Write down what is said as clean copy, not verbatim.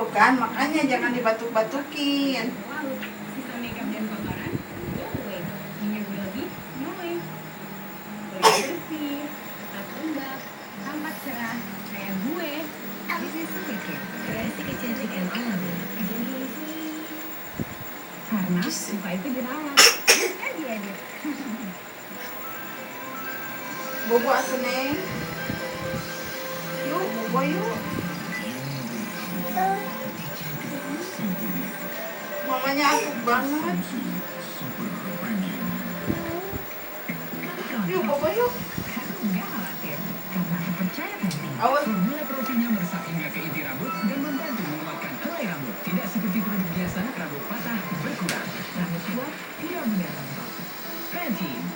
kan, makanya jangan dibatuk-batukin. Sisa makeup dan kotoran, no way. Minyak berlebih, no way. Kulit bersih, tetap lembab, tampak cerah, kayak gue. This is Supercare, kreasi kecantikan alami. Karena muka itu dirawat, bukan diedit. Bobo aseneng. Yuk, bobo yuk. Mamanya akut banget. Yuk, bobo yuk. Nggak khawatir, karena aku percaya penting. Awas. Formula Profinya meresap hingga ke inti rambut dan membantu menguatkan helai rambut. Tidak seperti produk biasa, rambut patah berkurang. Rambut kuat, tidak mudah rontok. Pantene